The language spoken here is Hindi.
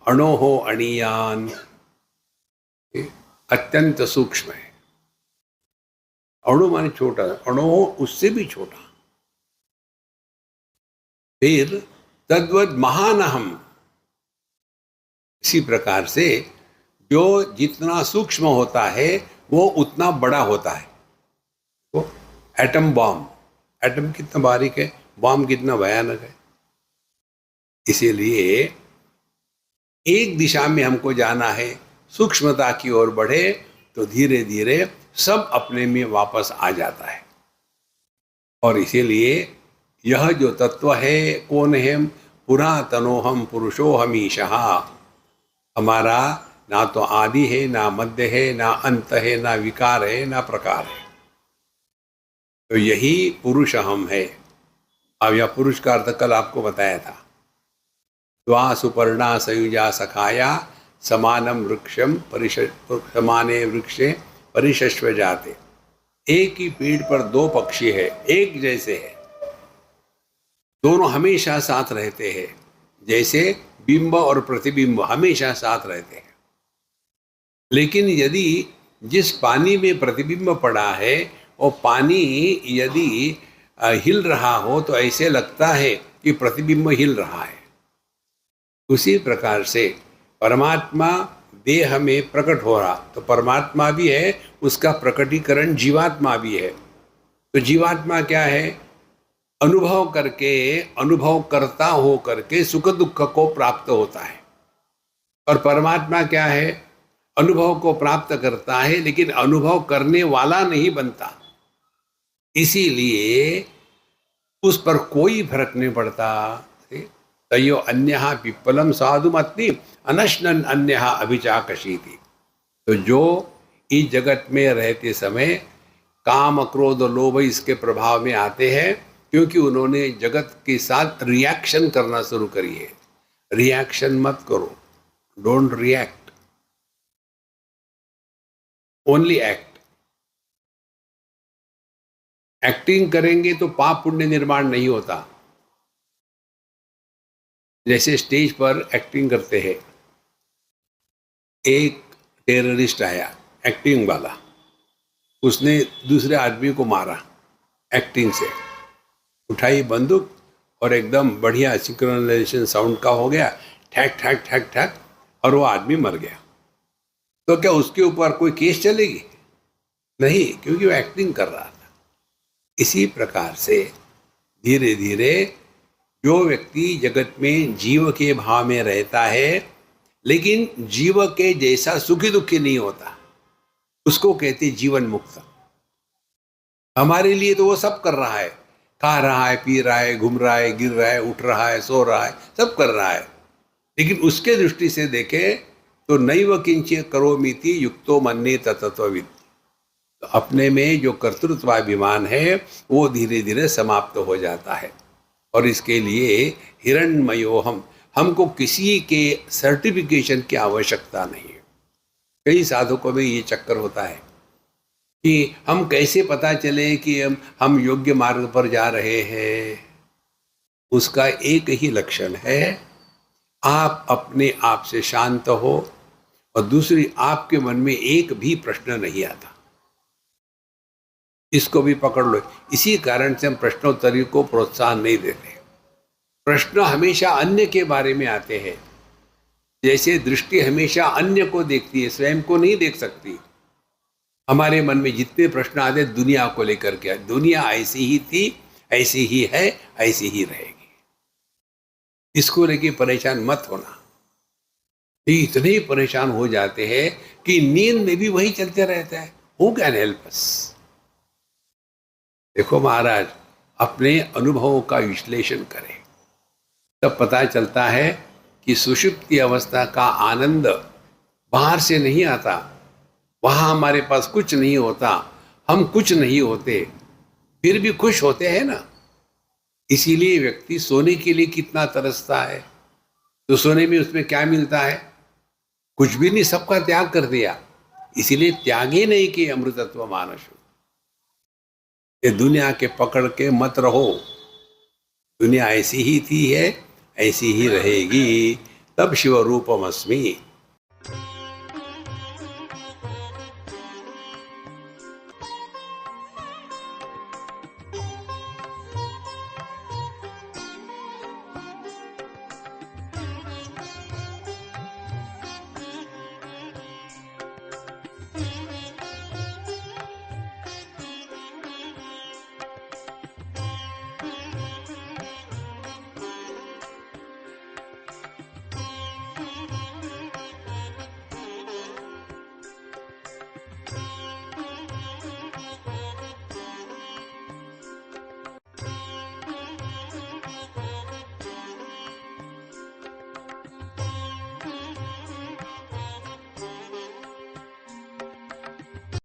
अणोहो अणियान, अत्यंत सूक्ष्म है। अणु माने छोटा, अणोहो उससे भी छोटा। फिर तद्वद महानहम, इसी प्रकार से जो जितना सूक्ष्म होता है वो उतना बड़ा होता है। वो एटम बॉम्ब, एटम कितना बारीक है, बॉम्ब कितना भयानक है। इसीलिए एक दिशा में हमको जाना है, सूक्ष्मता की ओर बढ़े तो धीरे धीरे सब अपने में वापस आ जाता है। और इसीलिए यह जो तत्व है कौन है, पुरातनोहम पुरुषोहमीशः, हमारा ना तो आदि है, ना मध्य है, ना अंत है, ना विकार है, ना प्रकार है। तो यही पुरुष हम है। अब यह पुरुष का अर्थ कल आपको बताया था। द्वा सुपर्णा सयुजा सखाया समानम वृक्षम समाने वृक्षे परिशस्व जाते। एक ही पेड़ पर दो पक्षी है, एक जैसे है, दोनों हमेशा साथ रहते हैं। जैसे बिंब और प्रतिबिंब हमेशा साथ रहते हैं। लेकिन यदि जिस पानी में प्रतिबिंब पड़ा है वो पानी यदि हिल रहा हो तो ऐसे लगता है कि प्रतिबिंब हिल रहा है। उसी प्रकार से परमात्मा देह में प्रकट हो रहा तो परमात्मा भी है, उसका प्रकटीकरण जीवात्मा भी है। तो जीवात्मा क्या है, अनुभव करके, अनुभव करता हो करके सुख दुख को प्राप्त होता है। और परमात्मा क्या है, अनुभव को प्राप्त करता है लेकिन अनुभव करने वाला नहीं बनता। इसीलिए उस पर कोई फर्क नहीं पड़ता। तयो अन्यहा पिप्पलम साधुमत्नि अनशनन अन्यहा अभिचाकशीति। तो जो इस जगत में रहते समय काम क्रोध लोभ इसके प्रभाव में आते हैं, क्योंकि उन्होंने जगत के साथ रिएक्शन करना शुरू करी है। रिएक्शन मत करो, don't react, only act. Acting करेंगे तो पाप पुण्य निर्माण नहीं होता। जैसे स्टेज पर एक्टिंग करते हैं, एक टेररिस्ट आया एक्टिंग वाला, उसने दूसरे आदमी को मारा एक्टिंग से, उठाई बंदूक और एकदम बढ़िया सिंक्रोनाइजेशन साउंड का हो गया, ठैक ठैक ठैक ठैक, और वो आदमी मर गया। तो क्या उसके ऊपर कोई केस चलेगी? नहीं, क्योंकि वो एक्टिंग कर रहा था। इसी प्रकार से धीरे धीरे जो व्यक्ति जगत में जीव के भाव में रहता है लेकिन जीव के जैसा सुखी दुखी नहीं होता, उसको कहते जीवन मुक्त। हमारे लिए तो वो सब कर रहा है, खा रहा है, पी रहा है, घूम रहा है, गिर रहा है, उठ रहा है, सो रहा है, सब कर रहा है। लेकिन उसके दृष्टि से देखे तो नैव किंचित करोमीति युक्तो मन्ये तत्त्वविद। तो अपने में जो कर्तृत्वाभिमान है वो धीरे धीरे समाप्त हो जाता है। और इसके लिए हिरण्मयोहम, हमको किसी के सर्टिफिकेशन की आवश्यकता नहीं है। कई साधकों में ये चक्कर होता है कि हम कैसे पता चले कि हम योग्य मार्ग पर जा रहे हैं। उसका एक ही लक्षण है, आप अपने आप से शांत हो और दूसरी आपके मन में एक भी प्रश्न नहीं आता। इसको भी पकड़ लो। इसी कारण से हम प्रश्नोत्तरी को प्रोत्साहन नहीं देते। प्रश्न हमेशा अन्य के बारे में आते हैं। जैसे दृष्टि हमेशा अन्य को देखती है, स्वयं को नहीं देख सकती। हमारे मन में जितने प्रश्न आते दुनिया को लेकर के, दुनिया ऐसी ही थी, ऐसी ही है, ऐसी ही रहेगी, इसको लेके परेशान मत होना। इतने परेशान हो जाते हैं कि नींद में भी वही चलते रहता है। Who can help us? देखो महाराज, अपने अनुभवों का विश्लेषण करें, तब पता चलता है कि सुषुप्ति अवस्था का आनंद बाहर से नहीं आता। वहां हमारे पास कुछ नहीं होता, हम कुछ नहीं होते, फिर भी खुश होते हैं ना। इसीलिए व्यक्ति सोने के लिए कितना तरसता है। तो सोने में उसमें क्या मिलता है? कुछ भी नहीं, सबका त्याग कर दिया। इसीलिए त्यागे नहीं कि अमृतत्व मानस। ये दुनिया के पकड़ के मत रहो। दुनिया ऐसी ही थी है, ऐसी ही रहेगी। तब शिव रूपमस्मि।